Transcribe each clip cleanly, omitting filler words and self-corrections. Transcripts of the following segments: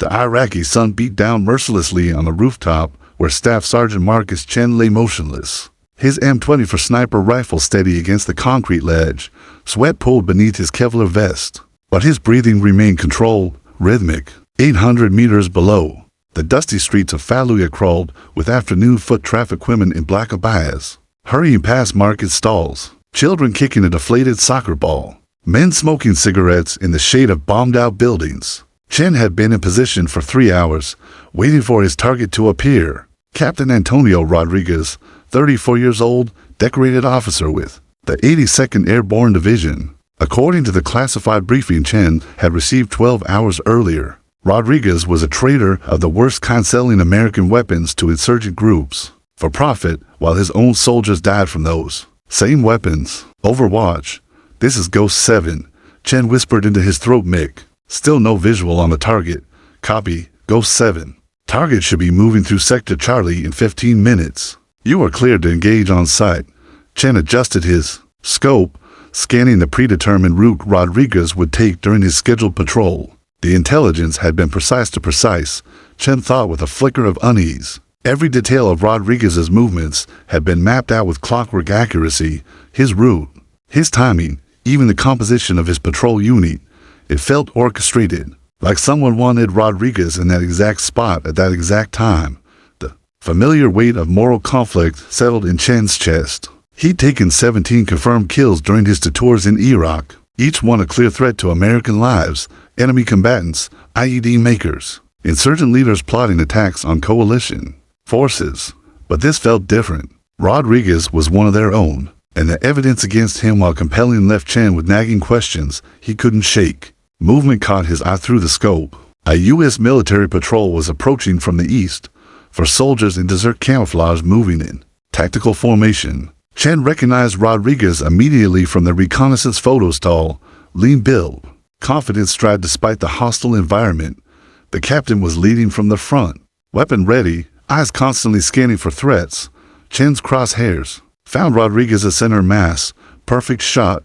The Iraqi sun beat down mercilessly on the rooftop where Staff Sergeant Marcus Chen lay motionless. His M24 sniper rifle steady against the concrete ledge, sweat pooled beneath his Kevlar vest. But his breathing remained controlled, rhythmic. 800 meters below, the dusty streets of Fallujah crawled with afternoon foot traffic women in black abayas, hurrying past market stalls, children kicking a deflated soccer ball, men smoking cigarettes in the shade of bombed-out buildings. Chen had been in position for 3 hours, waiting for his target to appear. Captain Antonio Rodriguez, 34 years old, decorated officer with the 82nd Airborne Division. According to the classified briefing Chen had received 12 hours earlier, Rodriguez was a trader of the worst kind, selling American weapons to insurgent groups for profit, while his own soldiers died from those same weapons. Overwatch. This is Ghost 7, Chen whispered into his throat mic. Still no visual on the target. Copy, Ghost 7. Target should be moving through Sector Charlie in 15 minutes. You are cleared to engage on site. Chen adjusted his scope, scanning the predetermined route Rodriguez would take during his scheduled patrol. The intelligence had been precise to precise, Chen thought with a flicker of unease. Every detail of Rodriguez's movements had been mapped out with clockwork accuracy. His route, his timing, even the composition of his patrol unit. It felt orchestrated, like someone wanted Rodriguez in that exact spot at that exact time. The familiar weight of moral conflict settled in Chen's chest. He'd taken 17 confirmed kills during his tours in Iraq, each one a clear threat to American lives, enemy combatants, IED makers, insurgent leaders plotting attacks on coalition forces. But this felt different. Rodriguez was one of their own, and the evidence against him, while compelling, left Chen with nagging questions he couldn't shake. Movement caught his eye through the scope. A U.S. military patrol was approaching from the east, for soldiers in desert camouflage moving in tactical formation. Chen recognized Rodriguez immediately from the reconnaissance photo stall. Lean build, confident stride despite the hostile environment. The captain was leading from the front, weapon ready, eyes constantly scanning for threats. Chen's crosshairs found Rodriguez's center mass, perfect shot,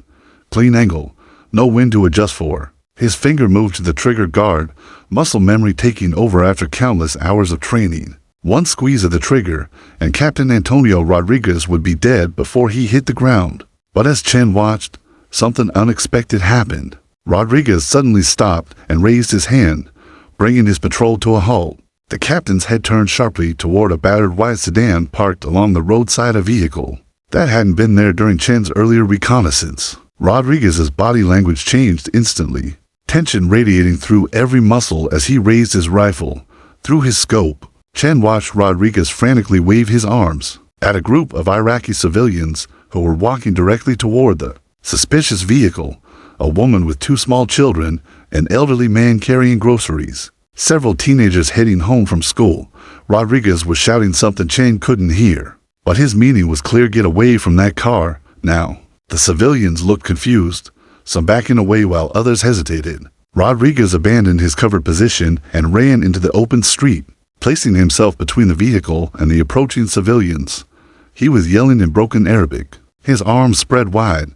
clean angle, no wind to adjust for. His finger moved to the trigger guard, muscle memory taking over after countless hours of training. One squeeze of the trigger, and Captain Antonio Rodriguez would be dead before he hit the ground. But as Chen watched, something unexpected happened. Rodriguez suddenly stopped and raised his hand, bringing his patrol to a halt. The captain's head turned sharply toward a battered white sedan parked along the roadside. A vehicle that hadn't been there during Chen's earlier reconnaissance. Rodriguez's body language changed instantly, tension radiating through every muscle as he raised his rifle. Through his scope, Chen watched Rodriguez frantically wave his arms at a group of Iraqi civilians who were walking directly toward the suspicious vehicle. A woman with 2 small children, an elderly man carrying groceries, several teenagers heading home from school. Rodriguez was shouting something Chen couldn't hear, but his meaning was clear: get away from that car, now. The civilians looked confused, some backing away while others hesitated. Rodriguez abandoned his covered position and ran into the open street, placing himself between the vehicle and the approaching civilians. He was yelling in broken Arabic, his arms spread wide,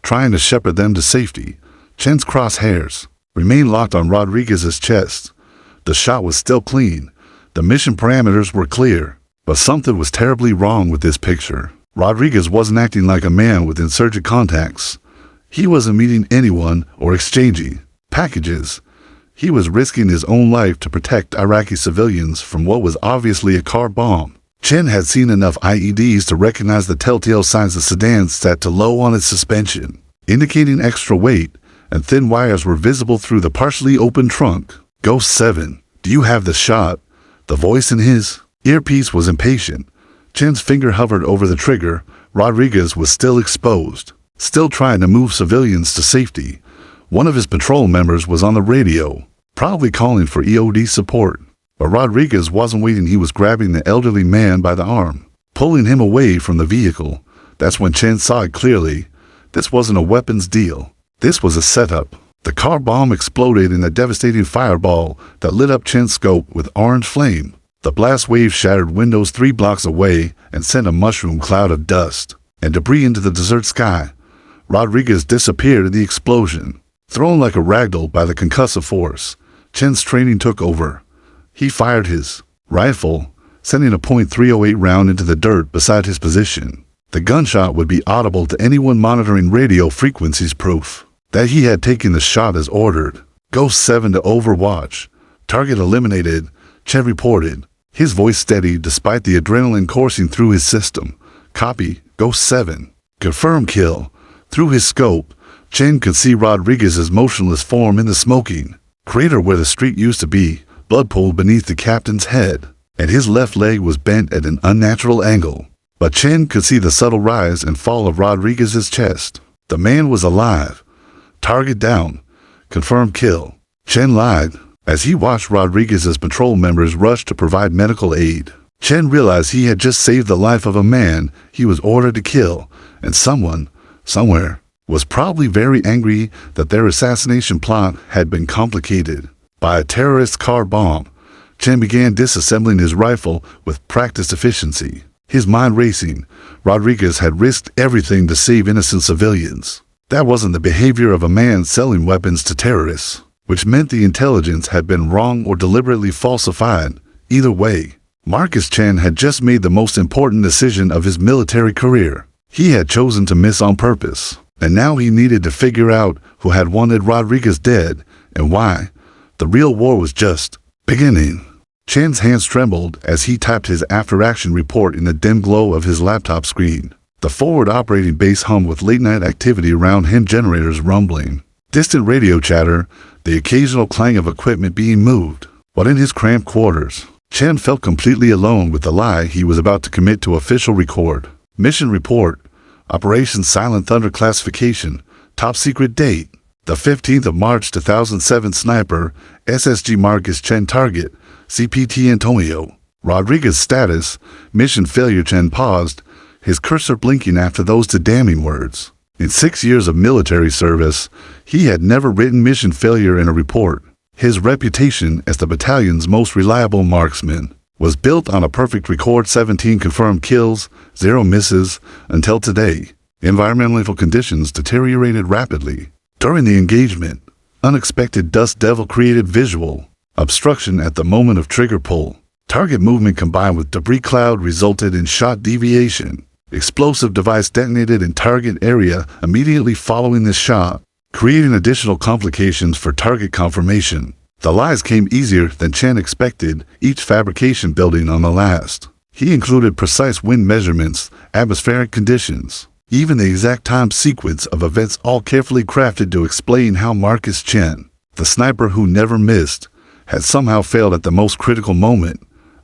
trying to shepherd them to safety. Chen's crosshairs remained locked on Rodriguez's chest. The shot was still clean. The mission parameters were clear, but something was terribly wrong with this picture. Rodriguez wasn't acting like a man with insurgent contacts. He wasn't meeting anyone or exchanging packages. He was risking his own life to protect Iraqi civilians from what was obviously a car bomb. Chen had seen enough IEDs to recognize the telltale signs. The sedan sat too low on its suspension, indicating extra weight, and thin wires were visible through the partially open trunk. Ghost 7, do you have the shot? The voice in his earpiece was impatient. Chen's finger hovered over the trigger. Rodriguez was still exposed, still trying to move civilians to safety. One of his patrol members was on the radio, probably calling for EOD support. But Rodriguez wasn't waiting. He was grabbing the elderly man by the arm, pulling him away from the vehicle. That's when Chen saw it clearly. This wasn't a weapons deal. This was a setup. The car bomb exploded in a devastating fireball that lit up Chen's scope with orange flame. The blast wave shattered windows 3 blocks away and sent a mushroom cloud of dust and debris into the desert sky. Rodriguez disappeared in the explosion, thrown like a ragdoll by the concussive force. Chen's training took over. He fired his rifle, sending a .308 round into the dirt beside his position. The gunshot would be audible to anyone monitoring radio frequencies, proof that he had taken the shot as ordered. Ghost 7 to Overwatch. Target eliminated, Chen reported, his voice steady despite the adrenaline coursing through his system. Copy, Ghost 7. Confirm kill. Through his scope, Chen could see Rodriguez's motionless form in the smoking crater where the street used to be, blood pooled beneath the captain's head, and his left leg was bent at an unnatural angle. But Chen could see the subtle rise and fall of Rodriguez's chest. The man was alive. Target down. Confirmed kill. Chen lied. As he watched Rodriguez's patrol members rush to provide medical aid, Chen realized he had just saved the life of a man he was ordered to kill, and someone, somewhere, was probably very angry that their assassination plot had been complicated by a terrorist car bomb. Chen began disassembling his rifle with practiced efficiency. His mind racing. Rodriguez had risked everything to save innocent civilians. That wasn't the behavior of a man selling weapons to terrorists, which meant the intelligence had been wrong or deliberately falsified. Either way, Marcus Chen had just made the most important decision of his military career. He had chosen to miss on purpose, and now he needed to figure out who had wanted Rodriguez dead and why. The real war was just beginning. Chen's hands trembled as he typed his after-action report in the dim glow of his laptop screen. The forward operating base hummed with late-night activity around him, generators rumbling, distant radio chatter, the occasional clang of equipment being moved. But in his cramped quarters, Chen felt completely alone with the lie he was about to commit to. Official record. Mission report. Operation Silent Thunder classification. Top secret date. The 15th of March 2007. Sniper. SSG Marcus Chen. Target. CPT Antonio. Rodriguez status. Mission failure. Chen paused, his cursor blinking after those two damning words. In 6 years of military service, he had never written mission failure in a report. His reputation as the battalion's most reliable marksman was built on a perfect record: 17 confirmed kills, 0 misses, until today. Environmental conditions deteriorated rapidly. During the engagement, unexpected dust devil created visual obstruction at the moment of trigger pull. Target movement combined with debris cloud resulted in shot deviation. Explosive device detonated in target area immediately following this shot, creating additional complications for target confirmation. The lies came easier than Chen expected, each fabrication building on the last. He included precise wind measurements, atmospheric conditions, even the exact time sequence of events, all carefully crafted to explain how Marcus Chen, the sniper who never missed, had somehow failed at the most critical moment.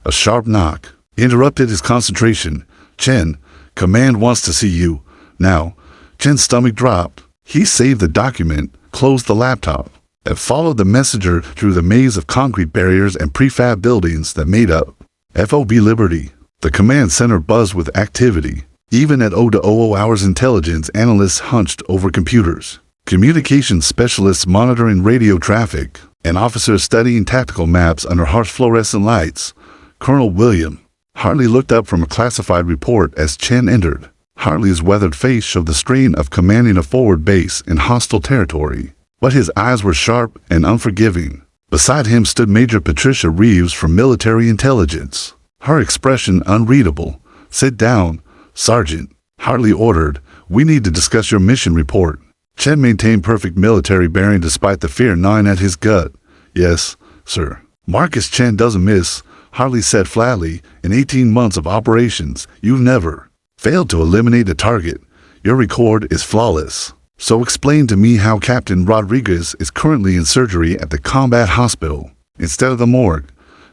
A sharp knock interrupted his concentration. Chen, command wants to see you. Now. Chen's stomach dropped. He saved the document, closed the laptop, and followed the messenger through the maze of concrete barriers and prefab buildings that made up FOB Liberty. The command center buzzed with activity. Even at 00 hours, intelligence analysts hunched over computers, communications specialists monitoring radio traffic, and officers studying tactical maps under harsh fluorescent lights. Colonel William Hartley looked up from a classified report as Chen entered. Hartley's weathered face showed the strain of commanding a forward base in hostile territory, but his eyes were sharp and unforgiving. Beside him stood Major Patricia Reeves from military intelligence, her expression unreadable. Sit down, Sergeant, Hartley ordered. We need to discuss your mission report. Chen maintained perfect military bearing despite the fear gnawing at his gut. Yes, sir. Marcus Chen doesn't miss, Hartley said flatly. In 18 months of operations, you've never failed to eliminate a target. Your record is flawless. So explain to me how Captain Rodriguez is currently in surgery at the combat hospital instead of the morgue.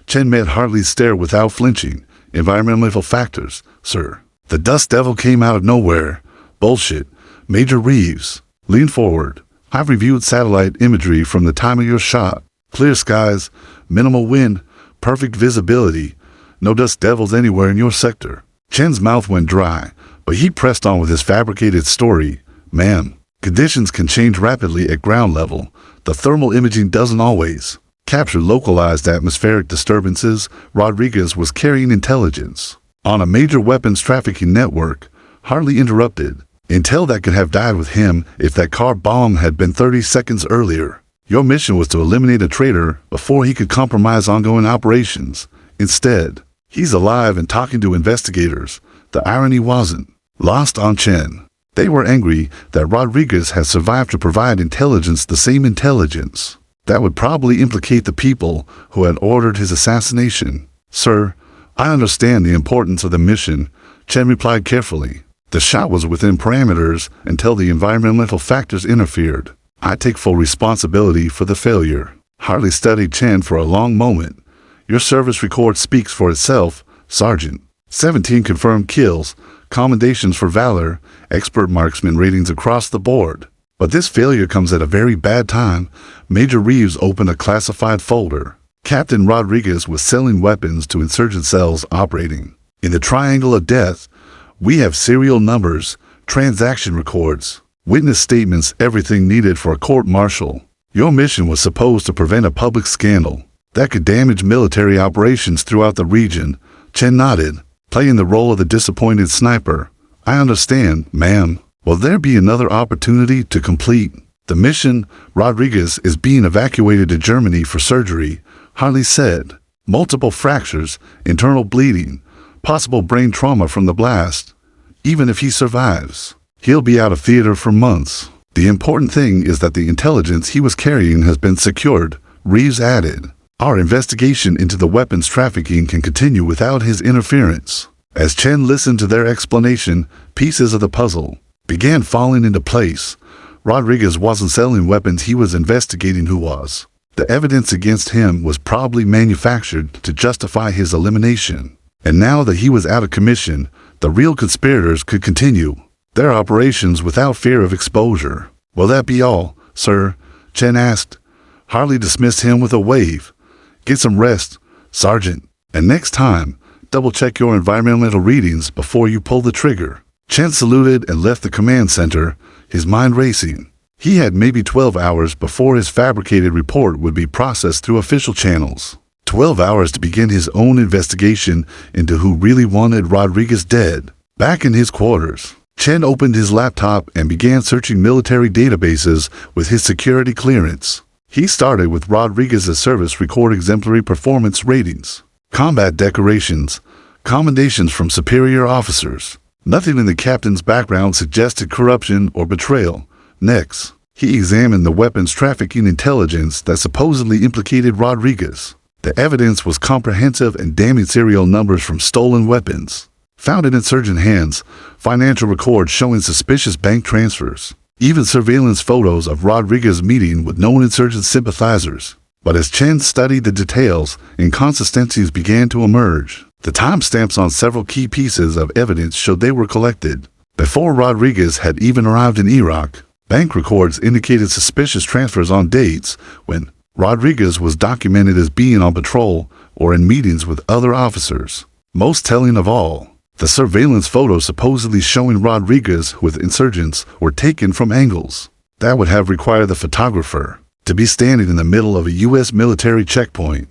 Chen met Hartley's stare without flinching. Environmental factors, sir. The dust devil came out of nowhere. Bullshit. Major Reeves leaned forward. I've reviewed satellite imagery from the time of your shot. Clear skies, minimal wind, perfect visibility. No dust devils anywhere in your sector. Chen's mouth went dry, but he pressed on with his fabricated story. Ma'am, conditions can change rapidly at ground level. The thermal imaging doesn't always capture localized atmospheric disturbances. Rodriguez was carrying intelligence on a major weapons trafficking network. Hartley interrupted. Intel that could have died with him if that car bomb had been 30 seconds earlier. Your mission was to eliminate a traitor before he could compromise ongoing operations. Instead, he's alive and talking to investigators. The irony wasn't lost on Chen. They were angry that Rodriguez had survived to provide intelligence, the same intelligence that would probably implicate the people who had ordered his assassination. Sir, I understand the importance of the mission, Chen replied carefully. The shot was within parameters until the environmental factors interfered. I take full responsibility for the failure. Hartley studied Chen for a long moment. Your service record speaks for itself, Sergeant. 17 confirmed kills, commendations for valor, expert marksman ratings across the board. But this failure comes at a very bad time. Major Reeves opened a classified folder. Captain Rodriguez was selling weapons to insurgent cells operating in the Triangle of Death. We have serial numbers, transaction records, witness statements, everything needed for a court-martial. Your mission was supposed to prevent a public scandal that could damage military operations throughout the region. Chen nodded, playing the role of the disappointed sniper. I understand, ma'am. Will there be another opportunity to complete the mission? Rodriguez is being evacuated to Germany for surgery, Hartley said. Multiple fractures, internal bleeding, possible brain trauma from the blast. Even if he survives, he'll be out of theater for months. The important thing is that the intelligence he was carrying has been secured, Reeves added. Our investigation into the weapons trafficking can continue without his interference. As Chen listened to their explanation, pieces of the puzzle began falling into place. Rodriguez wasn't selling weapons, he was investigating who was. The evidence against him was probably manufactured to justify his elimination. And now that he was out of commission, the real conspirators could continue their operations without fear of exposure. Will that be all, sir? Chen asked. Hartley dismissed him with a wave. Get some rest, Sergeant, and next time, double-check your environmental readings before you pull the trigger. Chen saluted and left the command center, his mind racing. He had maybe 12 hours before his fabricated report would be processed through official channels. 12 hours to begin his own investigation into who really wanted Rodriguez dead. Back in his quarters, Chen opened his laptop and began searching military databases with his security clearance. He started with Rodriguez's service record exemplary performance ratings, combat decorations, commendations from superior officers. Nothing in the captain's background suggested corruption or betrayal. Next, he examined the weapons trafficking intelligence that supposedly implicated Rodriguez. The evidence was comprehensive and damning serial numbers from stolen weapons found in insurgent hands, financial records showing suspicious bank transfers, even surveillance photos of Rodriguez meeting with known insurgent sympathizers. But as Chen studied the details, inconsistencies began to emerge. The timestamps on several key pieces of evidence showed they were collected before Rodriguez had even arrived in Iraq. Bank records indicated suspicious transfers on dates when Rodriguez was documented as being on patrol or in meetings with other officers. Most telling of all, the surveillance photos supposedly showing Rodriguez with insurgents were taken from angles that would have required the photographer to be standing in the middle of a U.S. military checkpoint.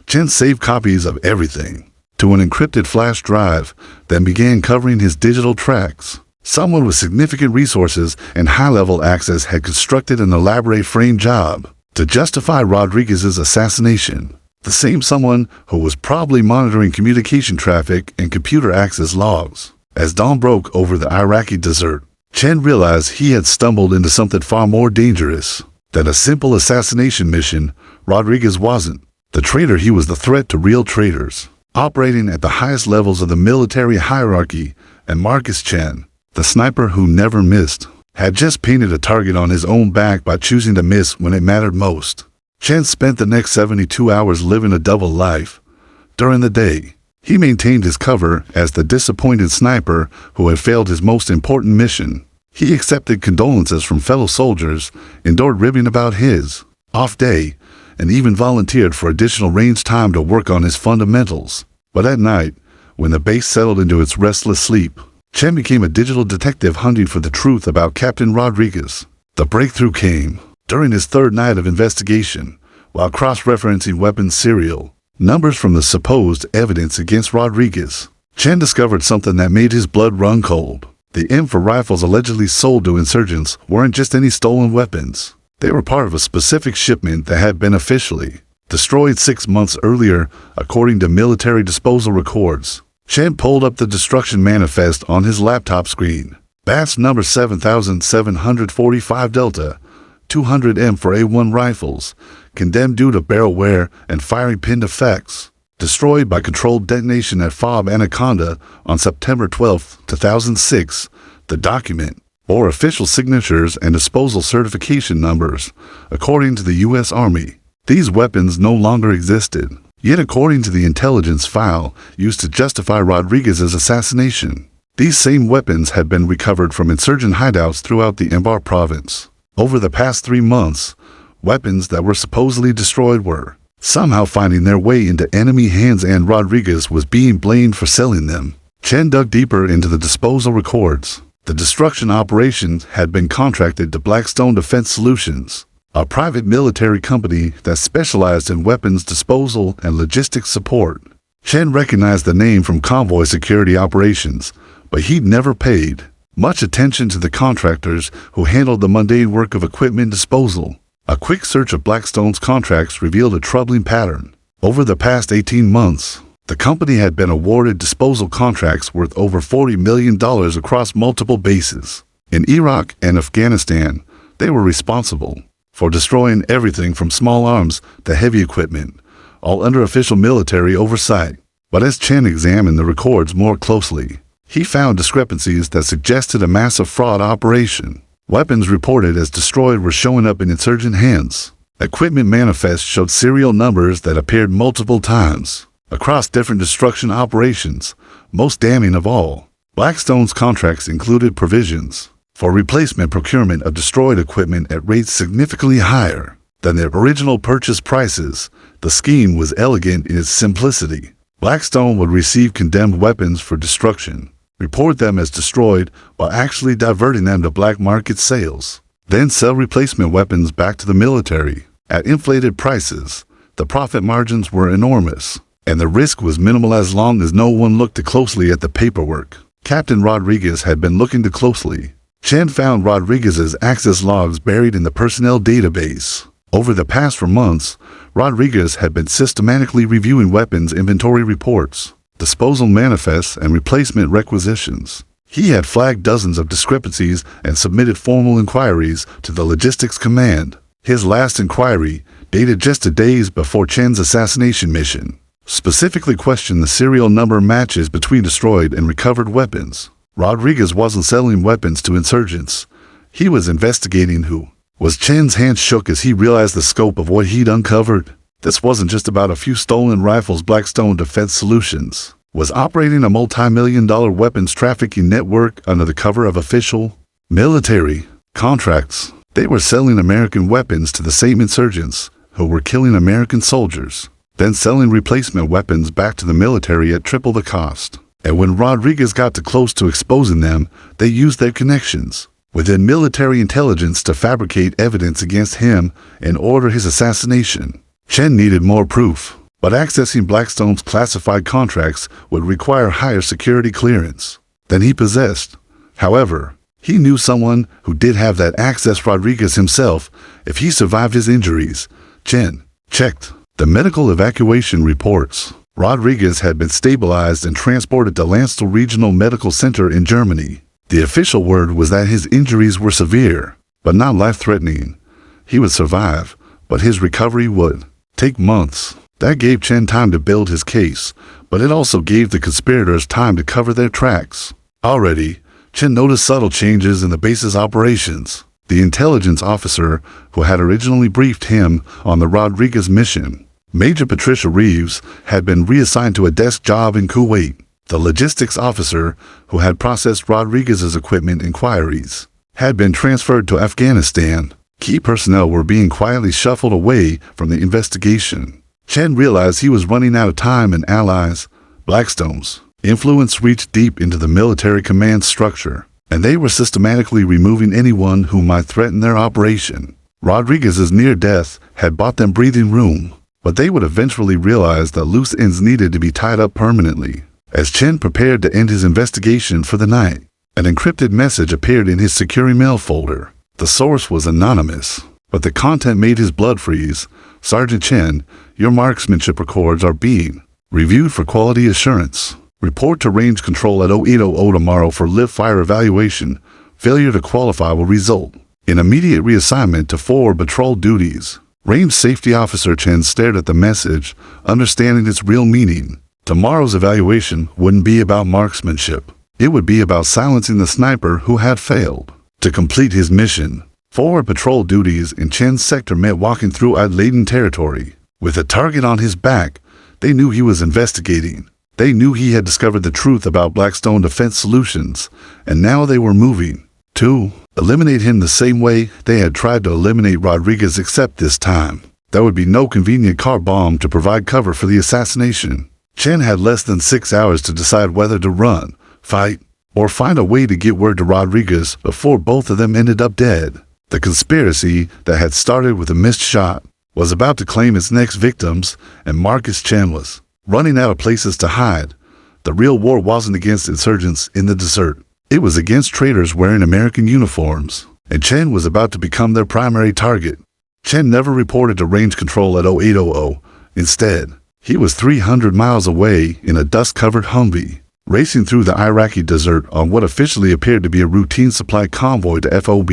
Chen saved copies of everything to an encrypted flash drive, then began covering his digital tracks. Someone with significant resources and high-level access had constructed an elaborate frame job to justify Rodriguez's assassination. The same someone who was probably monitoring communication traffic and computer access logs. As dawn broke over the Iraqi desert, Chen realized he had stumbled into something far more dangerous than a simple assassination mission. Rodriguez wasn't the traitor, he was the threat to real traitors, operating at the highest levels of the military hierarchy. And Marcus Chen, the sniper who never missed, had just painted a target on his own back by choosing to miss when it mattered most. Chen spent the next 72 hours living a double life. During the day, he maintained his cover as the disappointed sniper who had failed his most important mission. He accepted condolences from fellow soldiers, endured ribbing about his off day, and even volunteered for additional range time to work on his fundamentals. But at night, when the base settled into its restless sleep, Chen became a digital detective hunting for the truth about Captain Rodriguez. The breakthrough came during his third night of investigation, while cross-referencing weapons serial numbers from the supposed evidence against Rodriguez. Chen discovered something that made his blood run cold. The M4 rifles allegedly sold to insurgents weren't just any stolen weapons. They were part of a specific shipment that had been officially destroyed 6 months earlier, according to military disposal records. Chen pulled up the destruction manifest on his laptop screen. Batch number 7745 Delta, 200M for A1 rifles, condemned due to barrel wear and firing pin defects. Destroyed by controlled detonation at FOB Anaconda on September 12, 2006. The document bore official signatures and disposal certification numbers, according to the U.S. Army. These weapons no longer existed, yet according to the intelligence file used to justify Rodriguez's assassination, these same weapons had been recovered from insurgent hideouts throughout the Anbar province. Over the past 3 months, weapons that were supposedly destroyed were somehow finding their way into enemy hands, and Rodriguez was being blamed for selling them. Chen dug deeper into the disposal records. The destruction operations had been contracted to Blackstone Defense Solutions, a private military company that specialized in weapons disposal and logistics support. Chen recognized the name from convoy security operations, but he'd never paid much attention to the contractors who handled the mundane work of equipment disposal. A quick search of Blackstone's contracts revealed a troubling pattern. Over the past 18 months, the company had been awarded disposal contracts worth over $40 million across multiple bases. In Iraq and Afghanistan, they were responsible for destroying everything from small arms to heavy equipment, all under official military oversight. But as Chen examined the records more closely, he found discrepancies that suggested a massive fraud operation. Weapons reported as destroyed were showing up in insurgent hands. Equipment manifests showed serial numbers that appeared multiple times across different destruction operations. Most damning of all, Blackstone's contracts included provisions for replacement procurement of destroyed equipment at rates significantly higher than their original purchase prices. The scheme was elegant in its simplicity. Blackstone would receive condemned weapons for destruction, report them as destroyed while actually diverting them to black market sales, then sell replacement weapons back to the military at inflated prices. The profit margins were enormous, and the risk was minimal as long as no one looked too closely at the paperwork. Captain Rodriguez had been looking too closely. Chen found Rodriguez's access logs buried in the personnel database. Over the past 4 months, Rodriguez had been systematically reviewing weapons inventory reports, disposal manifests, and replacement requisitions. He had flagged dozens of discrepancies and submitted formal inquiries to the Logistics Command. His last inquiry, dated just days before Chen's assassination mission, specifically questioned the serial number matches between destroyed and recovered weapons. Rodriguez wasn't selling weapons to insurgents. He was investigating who. Chen's hands shook as he realized the scope of what he'd uncovered. This wasn't just about a few stolen rifles. Blackstone Defense Solutions was operating a multi-million-dollar weapons trafficking network under the cover of official military contracts. They were selling American weapons to the same insurgents who were killing American soldiers, then selling replacement weapons back to the military at triple the cost. And when Rodriguez got too close to exposing them, they used their connections within military intelligence to fabricate evidence against him and order his assassination. Chen needed more proof, but accessing Blackstone's classified contracts would require higher security clearance than he possessed. However, he knew someone who did have that access: Rodriguez himself. If he survived his injuries. Chen checked the medical evacuation reports. Rodriguez had been stabilized and transported to Landstuhl Regional Medical Center in Germany. The official word was that his injuries were severe, but not life-threatening. He would survive, but his recovery would take months. That gave Chen time to build his case, but it also gave the conspirators time to cover their tracks. Already, Chen noticed subtle changes in the base's operations. The intelligence officer who had originally briefed him on the Rodriguez mission, Major Patricia Reeves, had been reassigned to a desk job in Kuwait. The logistics officer who had processed Rodriguez's equipment inquiries had been transferred to Afghanistan. Key personnel were being quietly shuffled away from the investigation. Chen realized he was running out of time and allies. Blackstone's influence reached deep into the military command structure, and they were systematically removing anyone who might threaten their operation. Rodriguez's near death had bought them breathing room, but they would eventually realize that loose ends needed to be tied up permanently. As Chen prepared to end his investigation for the night, an encrypted message appeared in his secure email folder. The source was anonymous, but the content made his blood freeze. Sergeant Chen, your marksmanship records are being reviewed for quality assurance. Report to range control at 0800 tomorrow for live fire evaluation. Failure to qualify will result in immediate reassignment to forward patrol duties. Range Safety Officer Chen stared at the message, understanding its real meaning. Tomorrow's evaluation wouldn't be about marksmanship. It would be about silencing the sniper who had failed to complete his mission. Forward patrol duties in Chen's sector meant walking through ad-laden territory. With a target on his back, they knew he was investigating. They knew he had discovered the truth about Blackstone Defense Solutions, and now they were moving to eliminate him the same way they had tried to eliminate Rodriguez, except this time there would be no convenient car bomb to provide cover for the assassination. Chen had less than 6 hours to decide whether to run, fight, or find a way to get word to Rodriguez before both of them ended up dead. The conspiracy that had started with a missed shot was about to claim its next victims, and Marcus Chen was running out of places to hide. The real war wasn't against insurgents in the desert. It was against traitors wearing American uniforms, and Chen was about to become their primary target. Chen never reported to range control at 0800. Instead, he was 300 miles away in a dust-covered Humvee, racing through the Iraqi desert on what officially appeared to be a routine supply convoy to FOB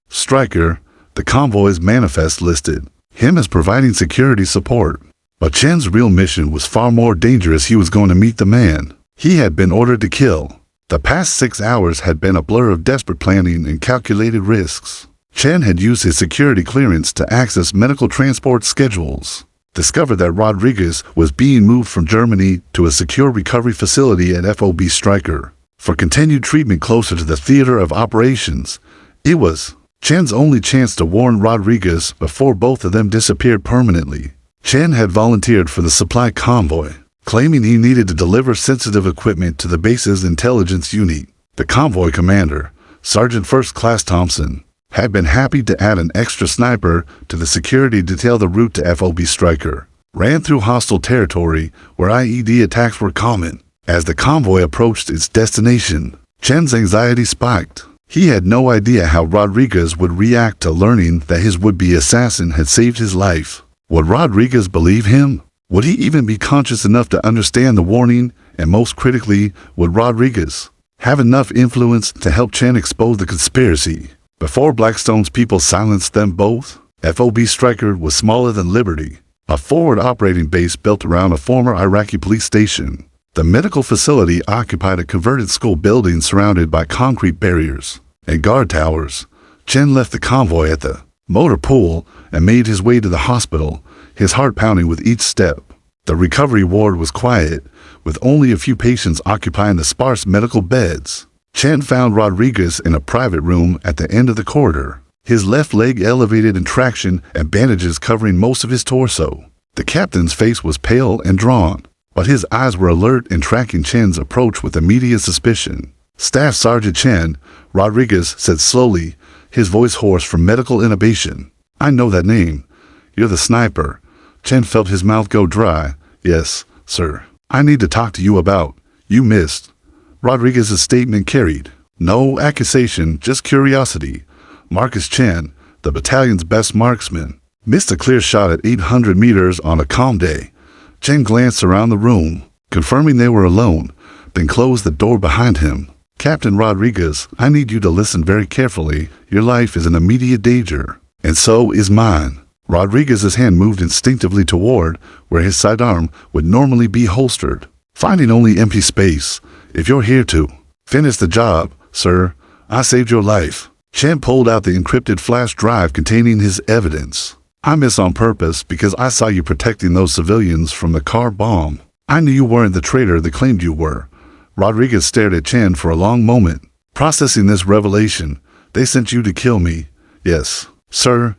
Stryker. The convoy's manifest listed him as providing security support. But Chen's real mission was far more dangerous. He was going to meet the man he had been ordered to kill. The past 6 hours had been a blur of desperate planning and calculated risks. Chen had used his security clearance to access medical transport schedules, discovered that Rodriguez was being moved from Germany to a secure recovery facility at FOB Stryker for continued treatment closer to the theater of operations. It was Chen's only chance to warn Rodriguez before both of them disappeared permanently. Chen had volunteered for the supply convoy, claiming he needed to deliver sensitive equipment to the base's intelligence unit. The convoy commander, Sergeant First Class Thompson, had been happy to add an extra sniper to the security detail. The route to FOB Stryker ran through hostile territory where IED attacks were common. As the convoy approached its destination, Chen's anxiety spiked. He had no idea how Rodriguez would react to learning that his would-be assassin had saved his life. Would Rodriguez believe him? Would he even be conscious enough to understand the warning? And most critically, would Rodriguez have enough influence to help Chen expose the conspiracy before Blackstone's people silenced them both? FOB Stryker was smaller than Liberty, a forward operating base built around a former Iraqi police station. The medical facility occupied a converted school building surrounded by concrete barriers and guard towers. Chen left the convoy at the motor pool and made his way to the hospital, his heart pounding with each step. The recovery ward was quiet, with only a few patients occupying the sparse medical beds. Chen found Rodriguez in a private room at the end of the corridor, his left leg elevated in traction and bandages covering most of his torso. The captain's face was pale and drawn, but his eyes were alert and tracking Chen's approach with immediate suspicion. Staff Sergeant Chen, Rodriguez said slowly, his voice hoarse from medical intubation. I know that name. You're the sniper. Chen felt his mouth go dry. Yes, sir. I need to talk to you about. You missed. Rodriguez's statement carried no accusation, just curiosity. Marcus Chen, the battalion's best marksman, missed a clear shot at 800 meters on a calm day. Chen glanced around the room, confirming they were alone, then closed the door behind him. Captain Rodriguez, I need you to listen very carefully. Your life is in immediate danger, and so is mine. Rodriguez's hand moved instinctively toward where his sidearm would normally be holstered, finding only empty space. If you're here to finish the job, sir, I saved your life. Chen pulled out the encrypted flash drive containing his evidence. I missed on purpose because I saw you protecting those civilians from the car bomb. I knew you weren't the traitor they claimed you were. Rodriguez stared at Chen for a long moment, processing this revelation. They sent you to kill me. Yes, sir,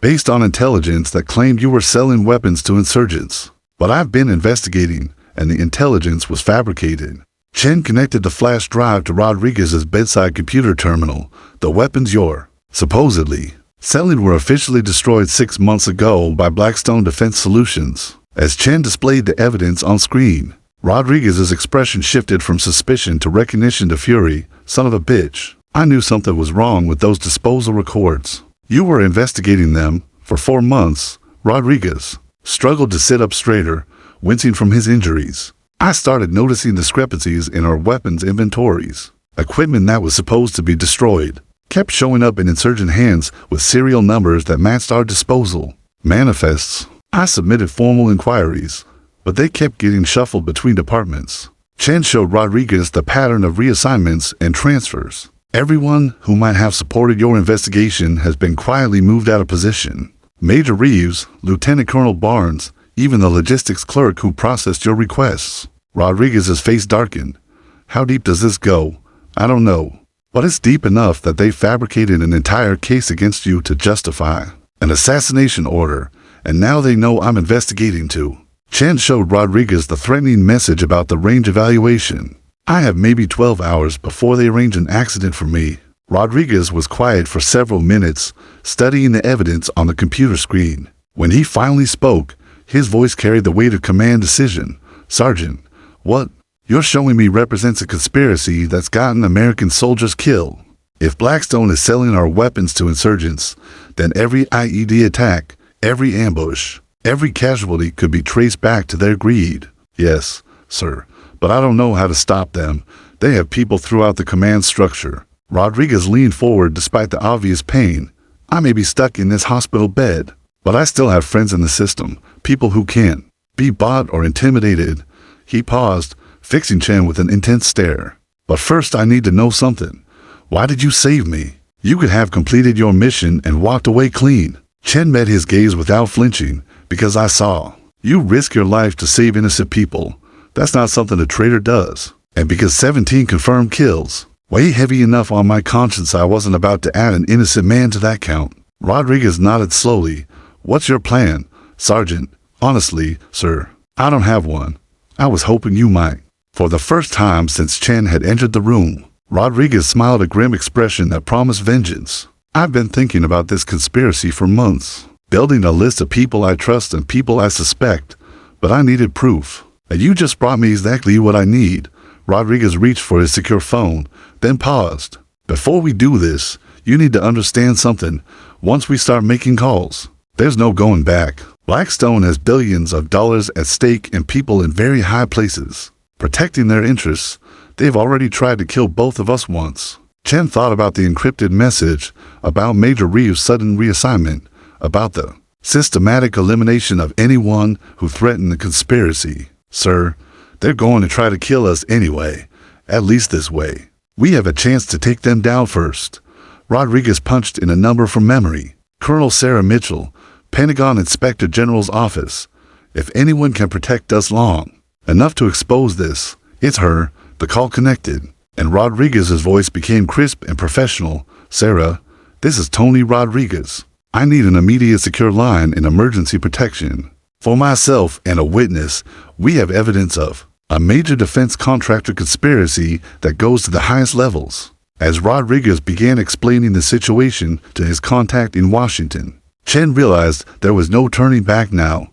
based on intelligence that claimed you were selling weapons to insurgents. But I've been investigating, and the intelligence was fabricated. Chen connected the flash drive to Rodriguez's bedside computer terminal. The weapons you're supposedly selling were officially destroyed 6 months ago by Blackstone Defense Solutions. As Chen displayed the evidence on screen, Rodriguez's expression shifted from suspicion to recognition to fury. Son of a bitch. I knew something was wrong with those disposal records. You were investigating them for 4 months. Rodriguez struggled to sit up straighter, wincing from his injuries. I started noticing discrepancies in our weapons inventories. Equipment that was supposed to be destroyed kept showing up in insurgent hands with serial numbers that matched our disposal. Manifests. I submitted formal inquiries, but they kept getting shuffled between departments. Chen showed Rodriguez the pattern of reassignments and transfers. Everyone who might have supported your investigation has been quietly moved out of position. Major Reeves, Lieutenant Colonel Barnes, even the logistics clerk who processed your requests. Rodriguez's face darkened. How deep does this go? I don't know. But it's deep enough that they fabricated an entire case against you to justify an assassination order, and now they know I'm investigating too. Chen showed Rodriguez the threatening message about the range evaluation. I have maybe 12 hours before they arrange an accident for me. Rodriguez was quiet for several minutes, studying the evidence on the computer screen. When he finally spoke, his voice carried the weight of command decision. Sergeant, what you're showing me represents a conspiracy that's gotten American soldiers killed. If Blackstone is selling our weapons to insurgents, then every IED attack, every ambush, every casualty could be traced back to their greed. Yes, sir, but I don't know how to stop them. They have people throughout the command structure. Rodriguez leaned forward despite the obvious pain. I may be stuck in this hospital bed, but I still have friends in the system, people who can't be bought or intimidated. He paused, fixing Chen with an intense stare. But first I need to know something. Why did you save me? You could have completed your mission and walked away clean. Chen met his gaze without flinching. Because I saw. You risk your life to save innocent people. That's not something a traitor does. And because 17 confirmed kills, weigh heavy enough on my conscience, I wasn't about to add an innocent man to that count. Rodriguez nodded slowly. What's your plan, Sergeant? Honestly, sir, I don't have one. I was hoping you might. For the first time since Chen had entered the room, Rodriguez smiled a grim expression that promised vengeance. I've been thinking about this conspiracy for months, building a list of people I trust and people I suspect, but I needed proof. And you just brought me exactly what I need. Rodriguez reached for his secure phone, then paused. Before we do this, you need to understand something. Once we start making calls, there's no going back. Blackstone has billions of dollars at stake and people in very high places. Protecting their interests, they've already tried to kill both of us once. Chen thought about the encrypted message, about Major Reeves' sudden reassignment, about the systematic elimination of anyone who threatened the conspiracy. Sir, they're going to try to kill us anyway, at least this way. We have a chance to take them down first. Rodriguez punched in a number from memory. Colonel Sarah Mitchell, Pentagon Inspector General's office. If anyone can protect us long enough to expose this, it's her. The call connected, and Rodriguez's voice became crisp and professional. Sarah, this is Tony Rodriguez. I need an immediate secure line in emergency protection. For myself and a witness, we have evidence of a major defense contractor conspiracy that goes to the highest levels. As Rodriguez began explaining the situation to his contact in Washington, Chen realized there was no turning back now.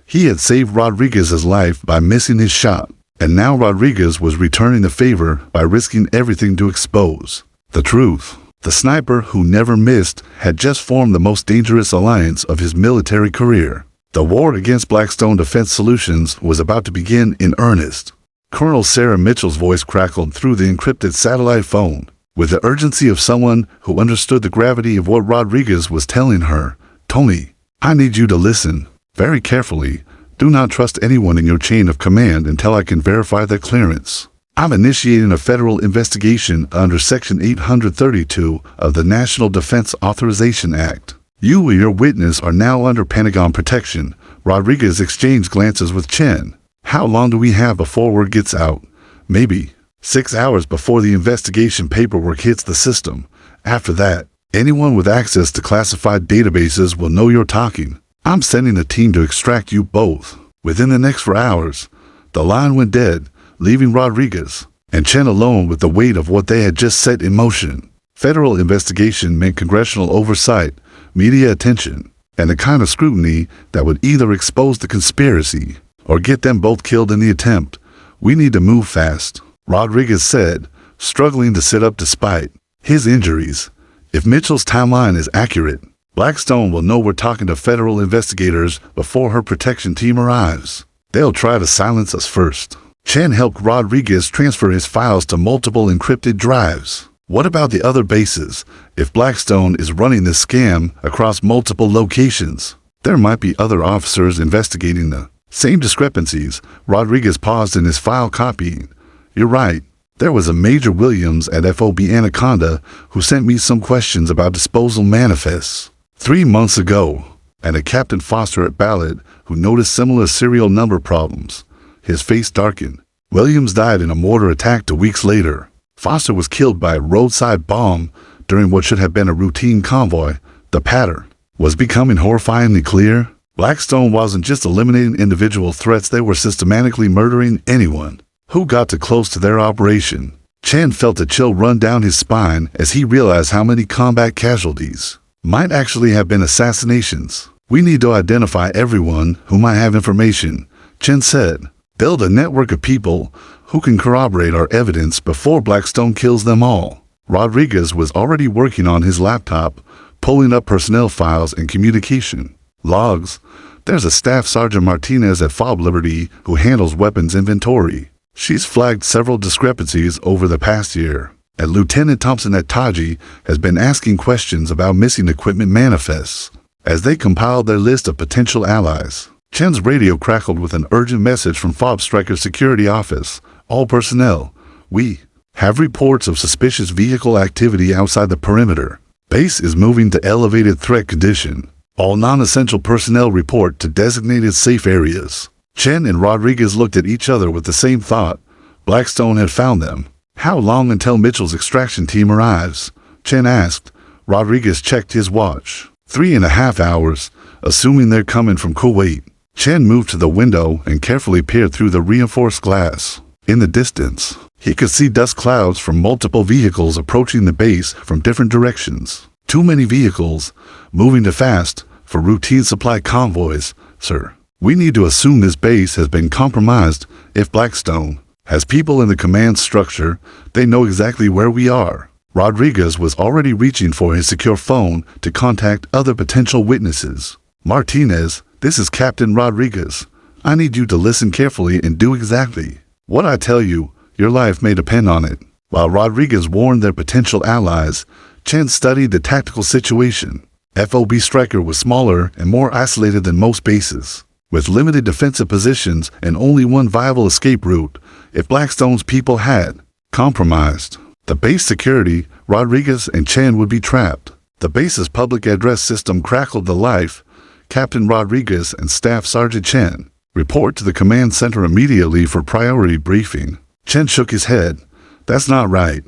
He had saved Rodriguez's life by missing his shot, and now Rodriguez was returning the favor by risking everything to expose the truth. The sniper who never missed had just formed the most dangerous alliance of his military career. The war against Blackstone Defense Solutions was about to begin in earnest. Colonel Sarah Mitchell's voice crackled through the encrypted satellite phone, with the urgency of someone who understood the gravity of what Rodriguez was telling her. Tony, I need you to listen very carefully. Do not trust anyone in your chain of command until I can verify their clearance. I'm initiating a federal investigation under Section 832 of the National Defense Authorization Act. You and your witness are now under Pentagon protection. Rodriguez exchanged glances with Chen. How long do we have before word gets out? Maybe 6 hours before the investigation paperwork hits the system. After that, anyone with access to classified databases will know you're talking. I'm sending a team to extract you both. Within the next 4 hours, the line went dead, leaving Rodriguez and Chen alone with the weight of what they had just set in motion. Federal investigation meant congressional oversight, media attention, and the kind of scrutiny that would either expose the conspiracy or get them both killed in the attempt. We need to move fast, Rodriguez said, struggling to sit up despite his injuries. If Mitchell's timeline is accurate, Blackstone will know we're talking to federal investigators before her protection team arrives. They'll try to silence us first. Chen helped Rodriguez transfer his files to multiple encrypted drives. What about the other bases? If Blackstone is running this scam across multiple locations, there might be other officers investigating the same discrepancies. Rodriguez paused in his file copying. You're right. There was a Major Williams at FOB Anaconda who sent me some questions about disposal manifests 3 months ago, and a Captain Foster at Ballard who noticed similar serial number problems. His face darkened. Williams died in a mortar attack 2 weeks later. Foster was killed by a roadside bomb during what should have been a routine convoy. The pattern was becoming horrifyingly clear. Blackstone wasn't just eliminating individual threats, they were systematically murdering anyone who got too close to their operation. Chen felt a chill run down his spine as he realized how many combat casualties might actually have been assassinations. We need to identify everyone who might have information, Chen said. Build a network of people who can corroborate our evidence before Blackstone kills them all. Rodriguez was already working on his laptop, pulling up personnel files and communication logs. There's a Staff Sergeant Martinez at FOB Liberty who handles weapons inventory. She's flagged several discrepancies over the past year. And Lieutenant Thompson at Taji has been asking questions about missing equipment manifests as they compiled their list of potential allies. Chen's radio crackled with an urgent message from FOB Stryker's security office. All personnel, we have reports of suspicious vehicle activity outside the perimeter. Base is moving to elevated threat condition. All non-essential personnel report to designated safe areas. Chen and Rodriguez looked at each other with the same thought. Blackstone had found them. How long until Mitchell's extraction team arrives? Chen asked. Rodriguez checked his watch. 3.5 hours, assuming they're coming from Kuwait. Chen moved to the window and carefully peered through the reinforced glass. In the distance, he could see dust clouds from multiple vehicles approaching the base from different directions. Too many vehicles, moving too fast for routine supply convoys, sir. We need to assume this base has been compromised. If Blackstone has people in the command structure, they know exactly where we are. Rodriguez was already reaching for his secure phone to contact other potential witnesses. Martinez, this is Captain Rodriguez. I need you to listen carefully and do exactly what I tell you. Your life may depend on it. While Rodriguez warned their potential allies, Chen studied the tactical situation. FOB Stryker was smaller and more isolated than most bases, with limited defensive positions and only one viable escape route. If Blackstone's people had compromised the base security, Rodriguez and Chen would be trapped. The base's public address system crackled to life. Captain Rodriguez and Staff Sergeant Chen, report to the command center immediately for priority briefing. Chen shook his head. That's not right.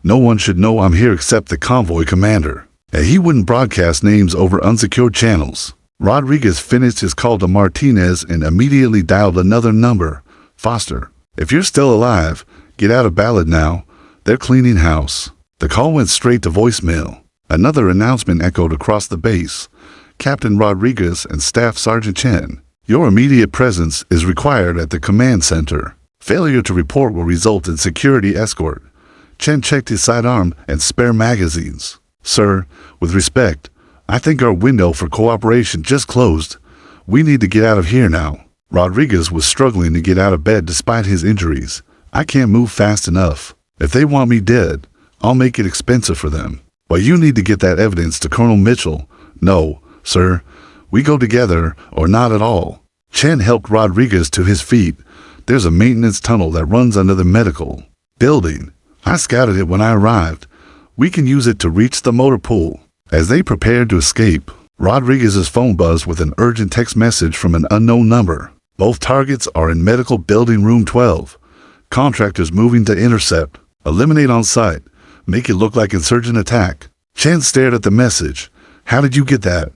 No one should know I'm here except the convoy commander. And he wouldn't broadcast names over unsecured channels. Rodriguez finished his call to Martinez and immediately dialed another number. Foster, if you're still alive, get out of Ballard now. They're cleaning house. The call went straight to voicemail. Another announcement echoed across the base. Captain Rodriguez and Staff Sergeant Chen, your immediate presence is required at the command center. Failure to report will result in security escort. Chen checked his sidearm and spare magazines. Sir, with respect, I think our window for cooperation just closed. We need to get out of here now. Rodriguez was struggling to get out of bed despite his injuries. I can't move fast enough. If they want me dead, I'll make it expensive for them. But you need to get that evidence to Colonel Mitchell. No, sir. We go together or not at all. Chen helped Rodriguez to his feet. There's a maintenance tunnel that runs under the medical building. I scouted it when I arrived. We can use it to reach the motor pool. As they prepared to escape, Rodriguez's phone buzzed with an urgent text message from an unknown number. Both targets are in medical building room 12. Contractors moving to intercept. Eliminate on site. Make it look like insurgent attack. Chen stared at the message. How did you get that?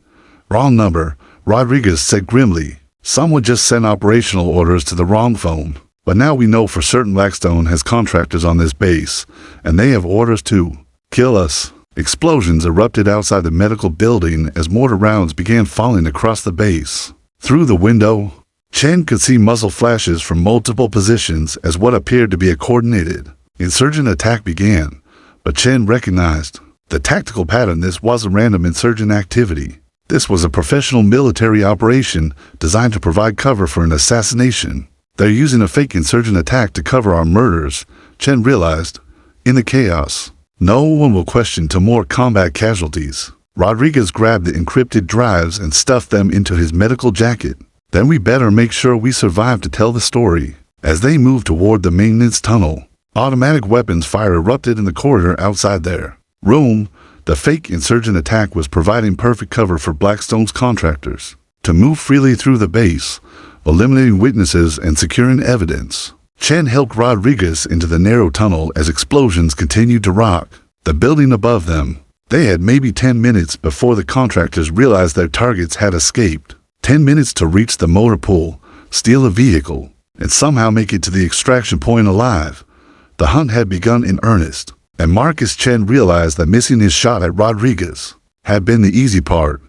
Wrong number, Rodriguez said grimly. Someone just sent operational orders to the wrong phone. But now we know for certain Blackstone has contractors on this base, and they have orders to kill us. Explosions erupted outside the medical building as mortar rounds began falling across the base. Through the window, Chen could see muzzle flashes from multiple positions as what appeared to be a coordinated insurgent attack began. But Chen recognized The tactical pattern: this wasn't random insurgent activity. This was a professional military operation designed to provide cover for an assassination. They're using a fake insurgent attack to cover our murders, Chen realized. In the chaos, no one will question till more combat casualties. Rodriguez grabbed the encrypted drives and stuffed them into his medical jacket. Then we better make sure we survive to tell the story. As they moved toward the maintenance tunnel, automatic weapons fire erupted in the corridor outside their room. The fake insurgent attack was providing perfect cover for Blackstone's contractors to move freely through the base, eliminating witnesses and securing evidence. Chen helped Rodriguez into the narrow tunnel as explosions continued to rock the building above them. They had maybe 10 minutes before the contractors realized their targets had escaped. 10 minutes to reach the motor pool, steal a vehicle, and somehow make it to the extraction point alive. The hunt had begun in earnest, and Marcus Chen realized that missing his shot at Rodriguez had been the easy part.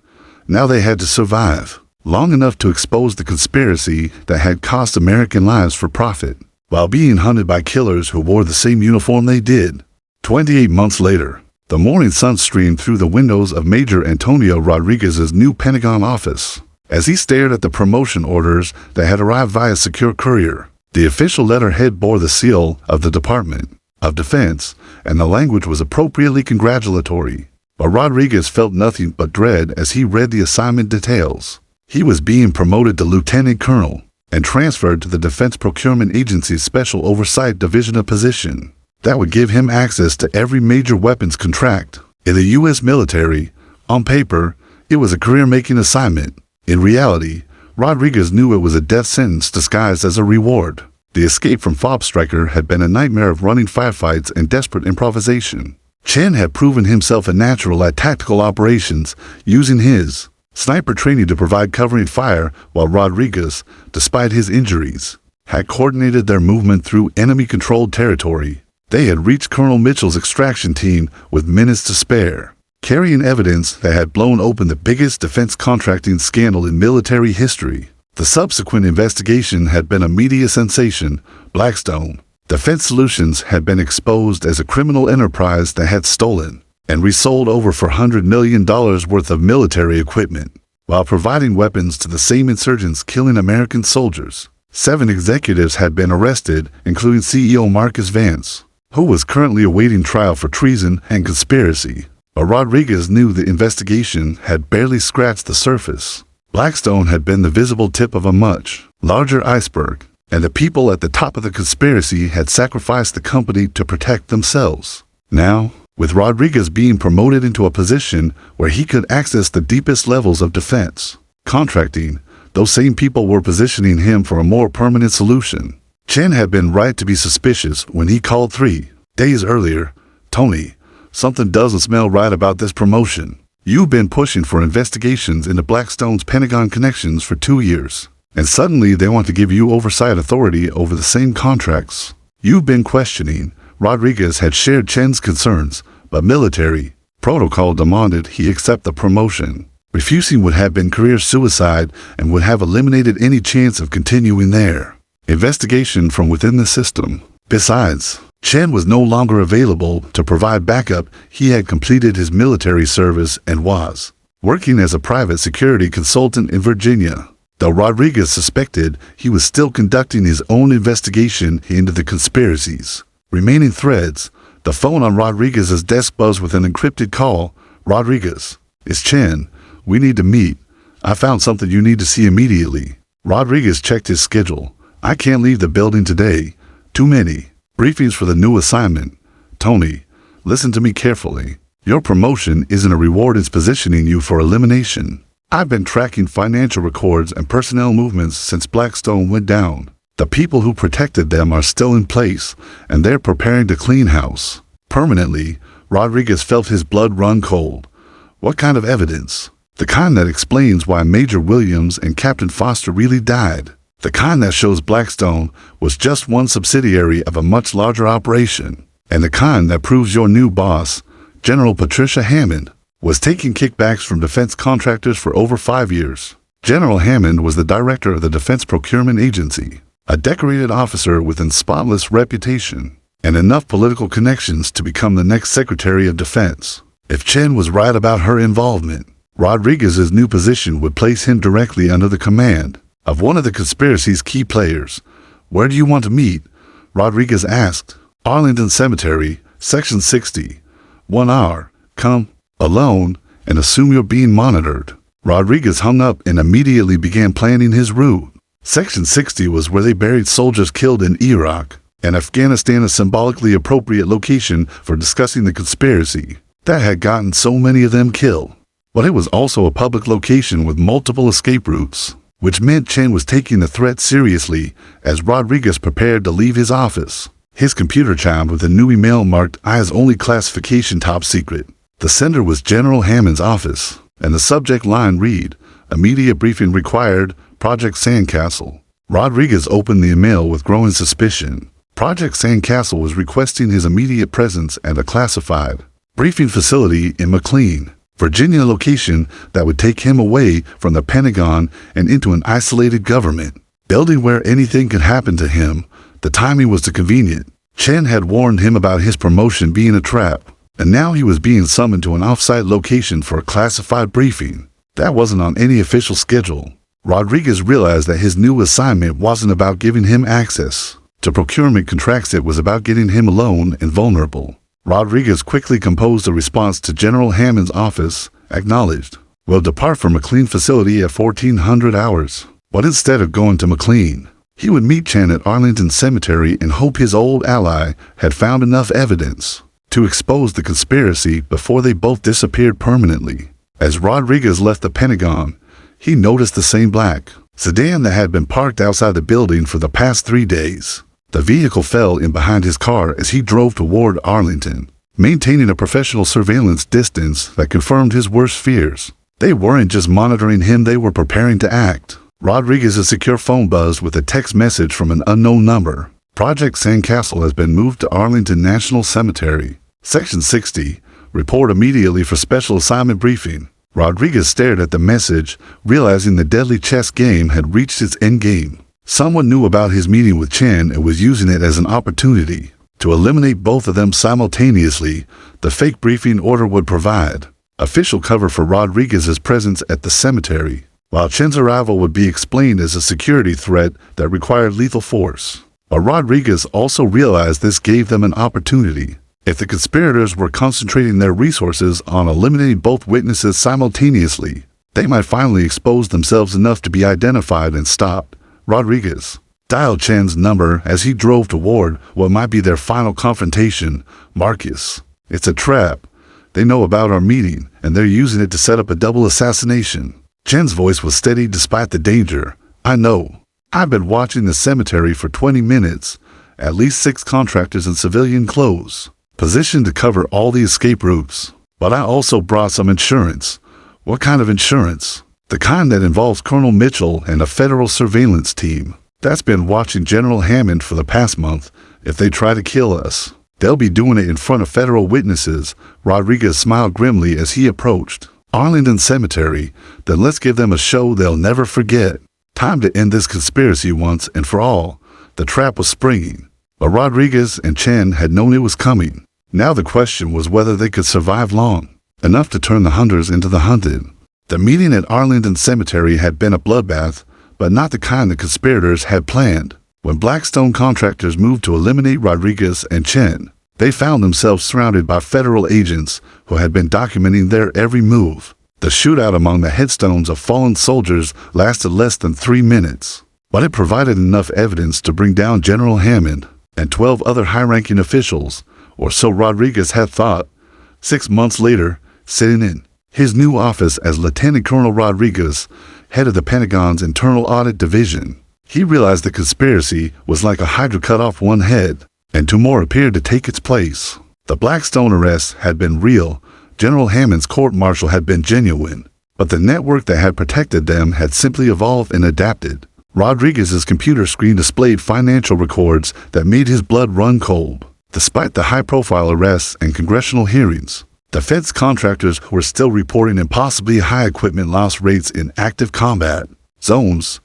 Now they had to survive long enough to expose the conspiracy that had cost American lives for profit, while being hunted by killers who wore the same uniform they did. 28 months later, the morning sun streamed through the windows of Major Antonio Rodriguez's new Pentagon office. As he stared at the promotion orders that had arrived via secure courier, the official letterhead bore the seal of the Department of Defense, and the language was appropriately congratulatory. But Rodriguez felt nothing but dread as he read the assignment details. He was being promoted to lieutenant colonel and transferred to the Defense Procurement Agency's Special Oversight Division, a position that would give him access to every major weapons contract in the U.S. military. On paper, it was a career-making assignment. In reality, Rodriguez knew it was a death sentence disguised as a reward. The escape from Fob Striker had been a nightmare of running firefights and desperate improvisation. Chen had proven himself a natural at tactical operations, using his sniper training to provide covering fire, while Rodriguez, despite his injuries, had coordinated their movement through enemy-controlled territory. They had reached Colonel Mitchell's extraction team with minutes to spare, carrying evidence that had blown open the biggest defense contracting scandal in military history. The subsequent investigation had been a media sensation. Blackstone Defense Solutions had been exposed as a criminal enterprise that had stolen and resold over $400 million worth of military equipment, while providing weapons to the same insurgents killing American soldiers. 7 executives had been arrested, including CEO Marcus Vance, who was currently awaiting trial for treason and conspiracy. But Rodriguez knew the investigation had barely scratched the surface. Blackstone had been the visible tip of a much larger iceberg, and the people at the top of the conspiracy had sacrificed the company to protect themselves. Now, with Rodriguez being promoted into a position where he could access the deepest levels of defense contracting, those same people were positioning him for a more permanent solution. Chen had been right to be suspicious when he called 3 days earlier. "Tony, something doesn't smell right about this promotion. You've been pushing for investigations into Blackstone's Pentagon connections for 2 years, and suddenly they want to give you oversight authority over the same contracts you've been questioning." Rodriguez had shared Chen's concerns, but military protocol demanded he accept the promotion. Refusing would have been career suicide and would have eliminated any chance of continuing their investigation from within the system. Besides, Chen was no longer available to provide backup. He had completed his military service and was working as a private security consultant in Virginia. Though Rodriguez suspected, he was still conducting his own investigation into the conspiracy's remaining threads. The phone on Rodriguez's desk buzzed with an encrypted call. "Rodriguez, it's Chen. We need to meet. I found something you need to see immediately." Rodriguez checked his schedule. "I can't leave the building today. Too many briefings for the new assignment." "Tony, listen to me carefully. Your promotion isn't a reward, it's positioning you for elimination. I've been tracking financial records and personnel movements since Blackstone went down. The people who protected them are still in place, and they're preparing to clean house permanently." Rodriguez felt his blood run cold. "What kind of evidence?" "The kind that explains why Major Williams and Captain Foster really died. The kind that shows Blackstone was just one subsidiary of a much larger operation. And the kind that proves your new boss, General Patricia Hammond, was taking kickbacks from defense contractors for over 5 years." General Hammond was the director of the Defense Procurement Agency, a decorated officer with a spotless reputation and enough political connections to become the next Secretary of Defense. If Chen was right about her involvement, Rodriguez's new position would place him directly under the command of one of the conspiracy's key players. "Where do you want to meet?" Rodriguez asked. "Arlington Cemetery, Section 60. 1 hour. Come alone and assume you're being monitored." Rodriguez hung up and immediately began planning his route. Section 60 was where they buried soldiers killed in Iraq, and Afghanistan, a symbolically appropriate location for discussing the conspiracy that had gotten so many of them killed. But it was also a public location with multiple escape routes, which meant Chen was taking the threat seriously as Rodriguez prepared to leave his office. His computer chimed with a new email marked "Eyes Only Classification Top Secret." The sender was General Hammond's office, and the subject line read, "Immediate briefing required, Project Sandcastle." Rodriguez opened the email with growing suspicion. Project Sandcastle was requesting his immediate presence at a classified briefing facility in McLean, Virginia location that would take him away from the Pentagon and into an isolated government building where anything could happen to him. The timing was too convenient. Chen had warned him about his promotion being a trap, and now he was being summoned to an off-site location for a classified briefing that wasn't on any official schedule. Rodriguez realized that his new assignment wasn't about giving him access to procurement contracts, it was about getting him alone and vulnerable. Rodriguez quickly composed a response to General Hammond's office, acknowledged, "Will depart from McLean facility at 1400 hours. But instead of going to McLean, he would meet Chen at Arlington Cemetery and hope his old ally had found enough evidence to expose the conspiracy before they both disappeared permanently." As Rodriguez left the Pentagon, he noticed the same black sedan that had been parked outside the building for the past 3 days. The vehicle fell in behind his car as he drove toward Arlington, maintaining a professional surveillance distance that confirmed his worst fears. They weren't just monitoring him, they were preparing to act. Rodriguez's secure phone buzzed with a text message from an unknown number. "Project Sandcastle has been moved to Arlington National Cemetery. Section 60. Report immediately for special assignment briefing." Rodriguez stared at the message, realizing the deadly chess game had reached its endgame. Someone knew about his meeting with Chen and was using it as an opportunity to eliminate both of them simultaneously. The fake briefing order would provide official cover for Rodriguez's presence at the cemetery, while Chen's arrival would be explained as a security threat that required lethal force. But Rodriguez also realized this gave them an opportunity. If the conspirators were concentrating their resources on eliminating both witnesses simultaneously, they might finally expose themselves enough to be identified and stopped. Rodriguez dialed Chen's number as he drove toward what might be their final confrontation. "Marcus, it's a trap. They know about our meeting, and they're using it to set up a double assassination." Chen's voice was steady despite the danger. "I know. I've been watching the cemetery for 20 minutes. At least 6 contractors in civilian clothes, positioned to cover all the escape routes. But I also brought some insurance." "What kind of insurance?" "The kind that involves Colonel Mitchell and a federal surveillance team that's been watching General Hammond for the past month. If they try to kill us, they'll be doing it in front of federal witnesses." Rodriguez smiled grimly as he approached Arlington Cemetery. "Then let's give them a show they'll never forget. Time to end this conspiracy once and for all." The trap was springing, but Rodriguez and Chen had known it was coming. Now the question was whether they could survive long enough to turn the hunters into the hunted. The meeting at Arlington Cemetery had been a bloodbath, but not the kind the conspirators had planned. When Blackstone contractors moved to eliminate Rodriguez and Chen, they found themselves surrounded by federal agents who had been documenting their every move. The shootout among the headstones of fallen soldiers lasted less than 3 minutes, but it provided enough evidence to bring down General Hammond and 12 other high-ranking officials, or so Rodriguez had thought. 6 months later, sitting in his new office as Lieutenant Colonel Rodriguez, head of the Pentagon's Internal Audit Division, he realized the conspiracy was like a hydra cut off one head, and 2 more appeared to take its place. The Blackstone arrests had been real, General Hammond's court-martial had been genuine, but the network that had protected them had simply evolved and adapted. Rodriguez's computer screen displayed financial records that made his blood run cold. Despite the high-profile arrests and congressional hearings, the Fed's contractors were still reporting impossibly high equipment loss rates in active combat zones.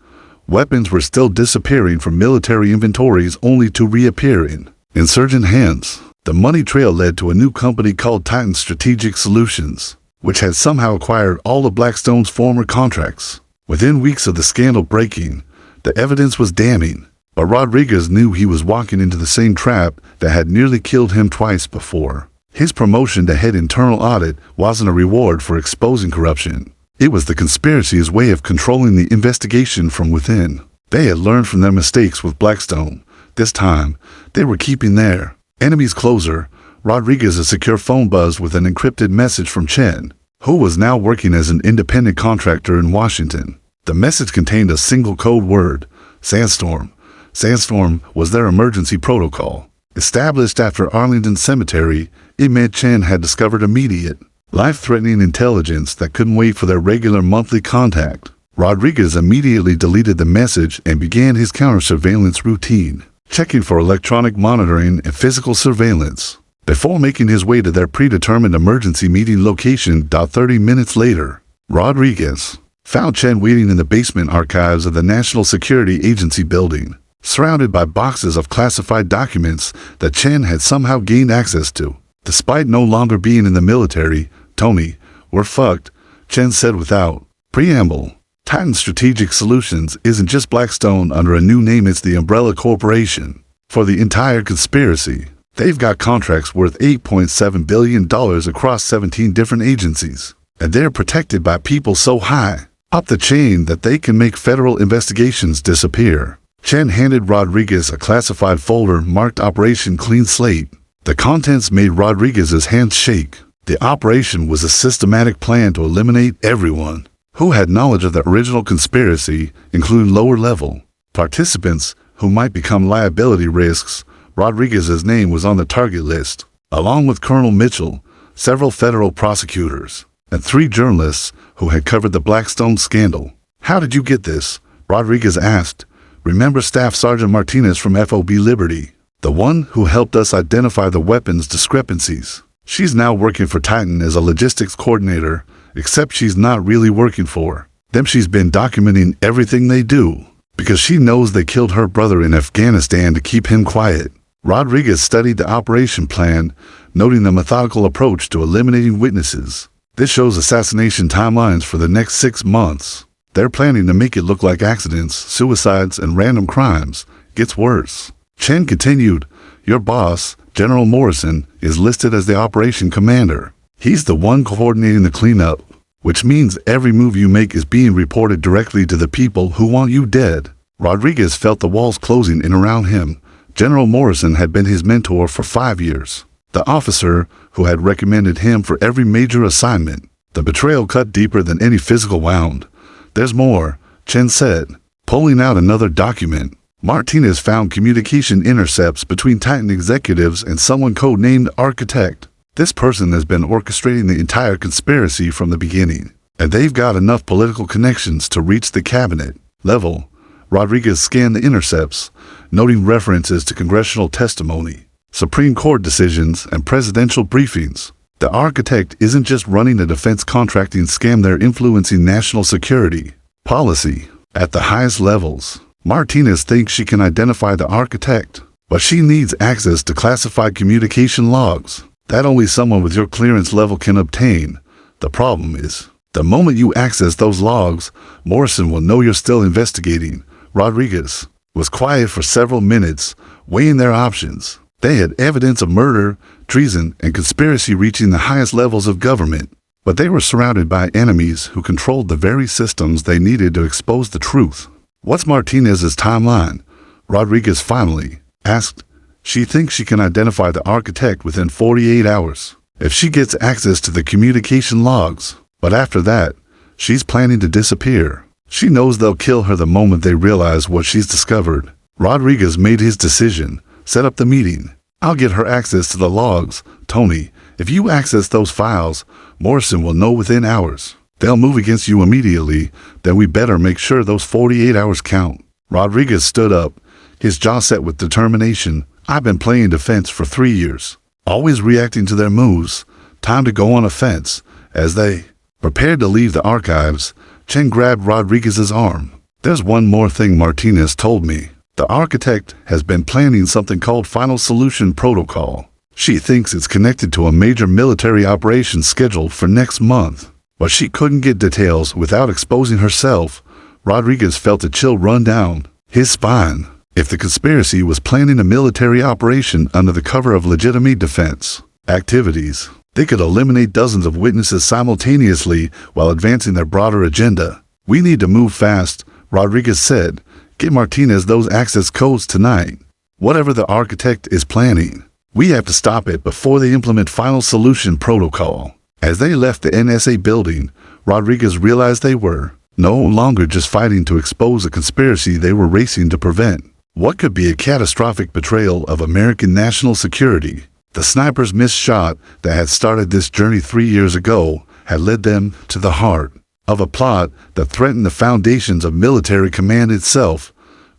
Weapons were still disappearing from military inventories only to reappear in insurgent hands. The money trail led to a new company called Titan Strategic Solutions, which had somehow acquired all of Blackstone's former contracts. Within weeks of the scandal breaking, the evidence was damning, but Rodriguez knew he was walking into the same trap that had nearly killed him twice before. His promotion to head internal audit wasn't a reward for exposing corruption. It was the conspiracy's way of controlling the investigation from within. They had learned from their mistakes with Blackstone. This time, they were keeping their enemies closer. Rodriguez's secure phone buzzed with an encrypted message from Chen, who was now working as an independent contractor in Washington. The message contained a single code word: Sandstorm. Sandstorm was their emergency protocol. Established after Arlington Cemetery, it meant Chen had discovered immediate, life-threatening intelligence that couldn't wait for their regular monthly contact. Rodriguez immediately deleted the message and began his counter-surveillance routine, checking for electronic monitoring and physical surveillance, before making his way to their predetermined emergency meeting location. 30 minutes later, Rodriguez found Chen waiting in the basement archives of the National Security Agency building, surrounded by boxes of classified documents that Chen had somehow gained access to. Despite no longer being in the military, Tony, we're fucked, Chen said without preamble. Titan Strategic Solutions isn't just Blackstone under a new name, it's the umbrella corporation for the entire conspiracy. They've got contracts worth $8.7 billion across 17 different agencies, and they're protected by people so high up the chain that they can make federal investigations disappear. Chen handed Rodriguez a classified folder marked Operation Clean Slate. The contents made Rodriguez's hands shake. The operation was a systematic plan to eliminate everyone who had knowledge of the original conspiracy, including lower-level participants who might become liability risks. Rodriguez's name was on the target list, along with Colonel Mitchell, several federal prosecutors, and 3 journalists who had covered the Blackstone scandal. How did you get this? Rodriguez asked. Remember Staff Sergeant Martinez from FOB Liberty, the one who helped us identify the weapons discrepancies? She's now working for Titan as a logistics coordinator, except she's not really working for them. She's been documenting everything they do, because she knows they killed her brother in Afghanistan to keep him quiet. Rodriguez studied the operation plan, noting the methodical approach to eliminating witnesses. This shows assassination timelines for the next 6 months. They're planning to make it look like accidents, suicides, and random crimes. Gets worse. Chen continued, your boss, General Morrison, is listed as the operation commander. He's the one coordinating the cleanup, which means every move you make is being reported directly to the people who want you dead. Rodriguez felt the walls closing in around him. General Morrison had been his mentor for 5 years, the officer who had recommended him for every major assignment. The betrayal cut deeper than any physical wound. There's more, Chen said, pulling out another document. Martinez found communication intercepts between Titan executives and someone codenamed Architect. This person has been orchestrating the entire conspiracy from the beginning, and they've got enough political connections to reach the cabinet level. Rodriguez scanned the intercepts, noting references to congressional testimony, Supreme Court decisions, and presidential briefings. The Architect isn't just running a defense contracting scam, they're influencing national security policy at the highest levels. Martinez thinks she can identify the Architect, but she needs access to classified communication logs that only someone with your clearance level can obtain. The problem is, the moment you access those logs, Morrison will know you're still investigating. Rodriguez was quiet for several minutes, weighing their options. They had evidence of murder, treason, and conspiracy reaching the highest levels of government, but they were surrounded by enemies who controlled the very systems they needed to expose the truth. What's Martinez's timeline? Rodriguez finally asked. She thinks she can identify the Architect within 48 hours, if she gets access to the communication logs. But after that, she's planning to disappear. She knows they'll kill her the moment they realize what she's discovered. Rodriguez made his decision. Set up the meeting. I'll get her access to the logs. Tony, if you access those files, Morrison will know within hours. They'll move against you immediately. Then we better make sure those 48 hours count. Rodriguez stood up, his jaw set with determination. I've been playing defense for 3 years, always reacting to their moves. Time to go on offense. As they prepared to leave the archives, Chen grabbed Rodriguez's arm. There's one more thing Martinez told me. The Architect has been planning something called Final Solution Protocol. She thinks it's connected to a major military operation scheduled for next month. But she couldn't get details without exposing herself. Rodriguez felt a chill run down his spine. If the conspiracy was planning a military operation under the cover of legitimate defense activities, they could eliminate dozens of witnesses simultaneously while advancing their broader agenda. "We need to move fast," Rodriguez said. "Get Martinez those access codes tonight. Whatever the architect is planning, we have to stop it before they implement final solution protocol." As they left the NSA building, Rodriguez realized they were no longer just fighting to expose a conspiracy they were racing to prevent what could be a catastrophic betrayal of American national security. The sniper's missed shot that had started this journey 3 years ago had led them to the heart of a plot that threatened the foundations of military command itself.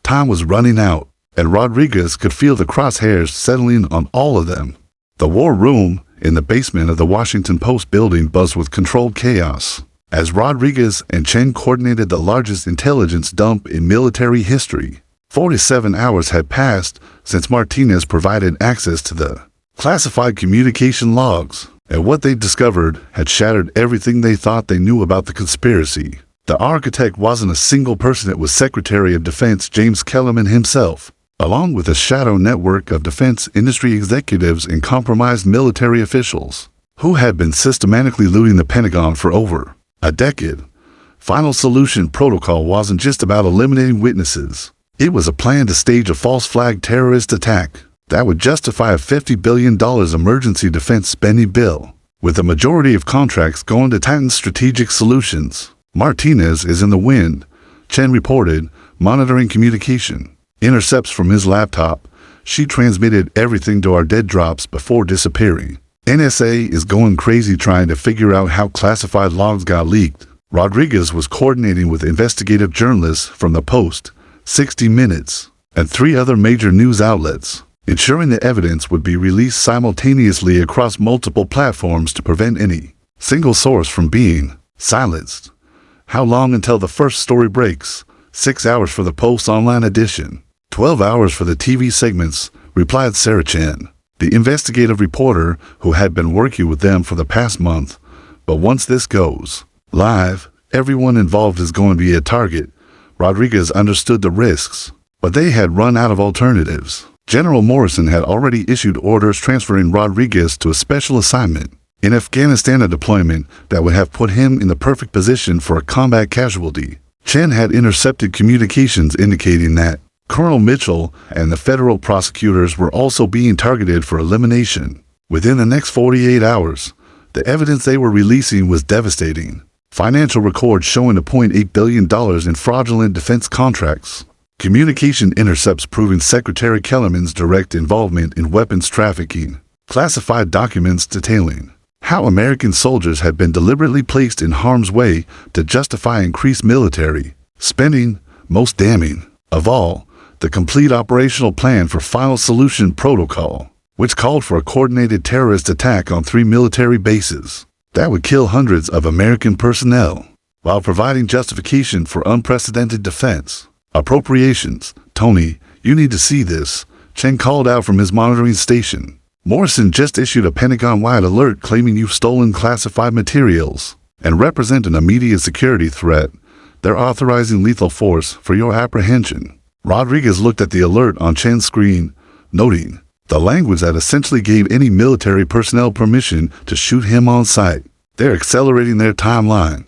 Time was running out, and Rodriguez could feel the crosshairs settling on all of them. The war room in the basement of the Washington Post building buzzed with controlled chaos as Rodriguez and Chen coordinated the largest intelligence dump in military history. 47 hours had passed since Martinez provided access to the classified communication logs, and what they discovered had shattered everything they thought they knew about the conspiracy. The architect wasn't a single person, it was Secretary of Defense James Kellerman himself, along with a shadow network of defense industry executives and compromised military officials who had been systematically looting the Pentagon for over a decade. Final Solution Protocol wasn't just about eliminating witnesses. It was a plan to stage a false flag terrorist attack that would justify a $50 billion emergency defense spending bill, with the majority of contracts going to Titan Strategic Solutions. "Martinez is in the wind," Chen reported, monitoring communication intercepts from his laptop. "She transmitted everything to our dead drops before disappearing. NSA is going crazy trying to figure out how classified logs got leaked." Rodriguez was coordinating with investigative journalists from the Post, 60 Minutes, and 3 other major news outlets, ensuring the evidence would be released simultaneously across multiple platforms to prevent any single source from being silenced. "How long until the first story breaks?" 6 hours for the Post online edition, 12 hours for the TV segments, replied Sarah Chen, the investigative reporter who had been working with them for the past month. "But once this goes live, everyone involved is going to be a target." Rodriguez understood the risks, but they had run out of alternatives. General Morrison had already issued orders transferring Rodriguez to a special assignment in Afghanistan, a deployment that would have put him in the perfect position for a combat casualty. Chen had intercepted communications indicating that Colonel Mitchell and the federal prosecutors were also being targeted for elimination. Within the next 48 hours, the evidence they were releasing was devastating. Financial records showing $0.8 billion in fraudulent defense contracts. Communication intercepts proving Secretary Kellerman's direct involvement in weapons trafficking. Classified documents detailing how American soldiers had been deliberately placed in harm's way to justify increased military spending. Most damning of all, the complete operational plan for Final Solution Protocol, which called for a coordinated terrorist attack on 3 military bases that would kill hundreds of American personnel, while providing justification for unprecedented defense appropriations. "Tony, you need to see this," Chen called out from his monitoring station. "Morrison just issued a Pentagon-wide alert claiming you've stolen classified materials and represent an immediate security threat. They're authorizing lethal force for your apprehension." Rodriguez looked at the alert on Chen's screen, noting the language that essentially gave any military personnel permission to shoot him on sight. "They're accelerating their timeline.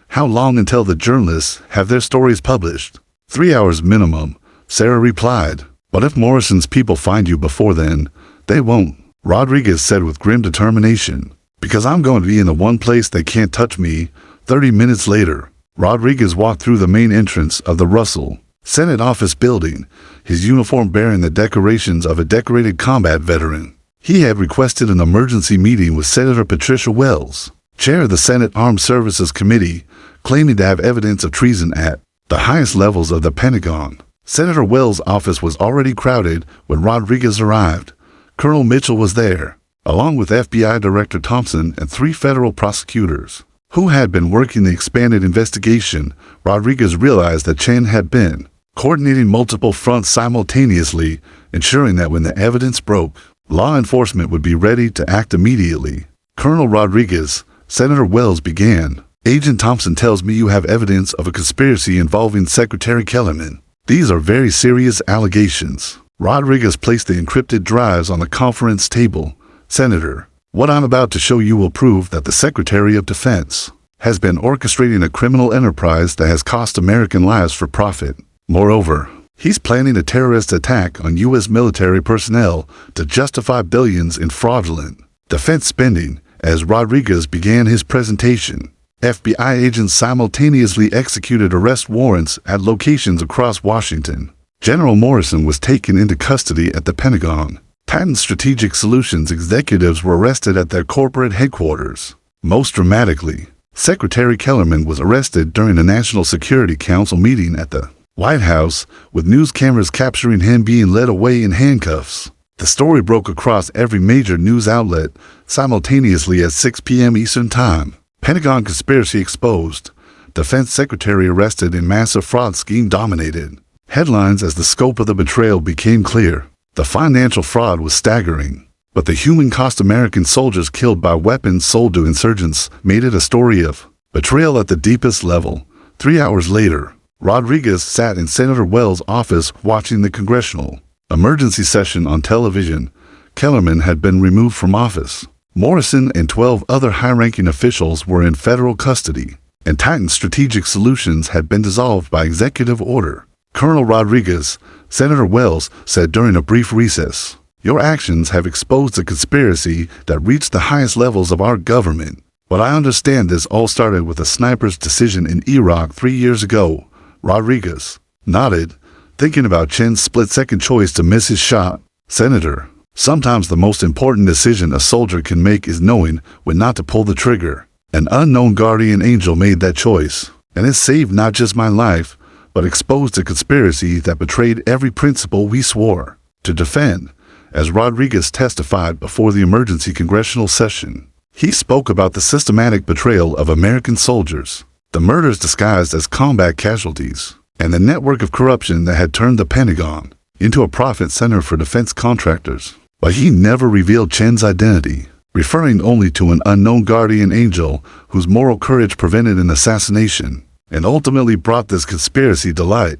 How long until the journalists have their stories published?" 3 hours minimum, Sarah replied. "But if Morrison's people find you before then, they won't," Rodriguez said with grim determination. "Because I'm going to be in the one place they can't touch me." 30 minutes later, Rodriguez walked through the main entrance of the Russell Senate office building, his uniform bearing the decorations of a decorated combat veteran. He had requested an emergency meeting with Senator Patricia Wells, chair of the Senate Armed Services Committee, claiming to have evidence of treason at the highest levels of the Pentagon. Senator Wells' office was already crowded when Rodriguez arrived. Colonel Mitchell was there, along with FBI Director Thompson and 3 federal prosecutors who had been working the expanded investigation. Rodriguez realized that Chen had been coordinating multiple fronts simultaneously, ensuring that when the evidence broke, Law enforcement would be ready to act immediately. Colonel Rodriguez, Senator Wells began. Agent Thompson tells me you have evidence of a conspiracy involving Secretary Kellerman. These are very serious allegations. Rodriguez placed the encrypted drives on the conference table. Senator, what I'm about to show you will prove that the Secretary of Defense has been orchestrating a criminal enterprise that has cost American lives for profit. Moreover, he's planning a terrorist attack on U.S. military personnel to justify billions in fraudulent defense spending. As Rodriguez began his presentation, FBI agents simultaneously executed arrest warrants at locations across Washington. General Morrison was taken into custody at the Pentagon. Titan Strategic Solutions executives were arrested at their corporate headquarters. Most dramatically, Secretary Kellerman was arrested during a National Security Council meeting at the White House, with news cameras capturing him being led away in handcuffs. The story broke across every major news outlet simultaneously at 6 p.m. Eastern Time. Pentagon conspiracy exposed. Defense Secretary arrested in massive fraud scheme dominated headlines as the scope of the betrayal became clear. The financial fraud was staggering, but the human cost American soldiers killed by weapons sold to insurgents made it a story of betrayal at the deepest level. 3 hours later, Rodriguez sat in Senator Wells' office watching the congressional emergency session on television. Kellerman had been removed from office. Morrison and 12 other high-ranking officials were in federal custody, and Titan Strategic Solutions had been dissolved by executive order. Colonel Rodriguez, Senator Wells said during a brief recess, "Your actions have exposed a conspiracy that reached the highest levels of our government. But I understand this all started with a sniper's decision in Iraq 3 years ago." Rodriguez nodded, thinking about Chen's split-second choice to miss his shot. "Senator, sometimes the most important decision a soldier can make is knowing when not to pull the trigger. An unknown guardian angel made that choice, and it saved not just my life, but exposed a conspiracy that betrayed every principle we swore to defend." As Rodriguez testified before the emergency congressional session, he spoke about the systematic betrayal of American soldiers, the murders disguised as combat casualties, and the network of corruption that had turned the Pentagon into a profit center for defense contractors. But he never revealed Chen's identity, referring only to an unknown guardian angel whose moral courage prevented an assassination, and ultimately brought this conspiracy to light.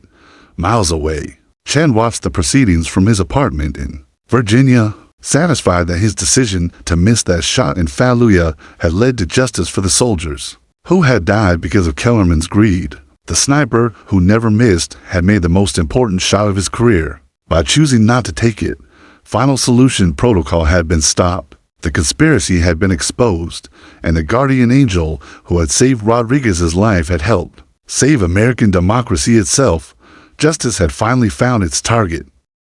Miles away, Chen watched the proceedings from his apartment in Virginia, satisfied that his decision to miss that shot in Fallujah had led to justice for the soldiers who had died because of Kellerman's greed. The sniper who never missed had made the most important shot of his career. By choosing not to take it, Final Solution Protocol had been stopped, the conspiracy had been exposed, and the guardian angel who had saved Rodriguez's life had helped save American democracy itself. Justice had finally found its target.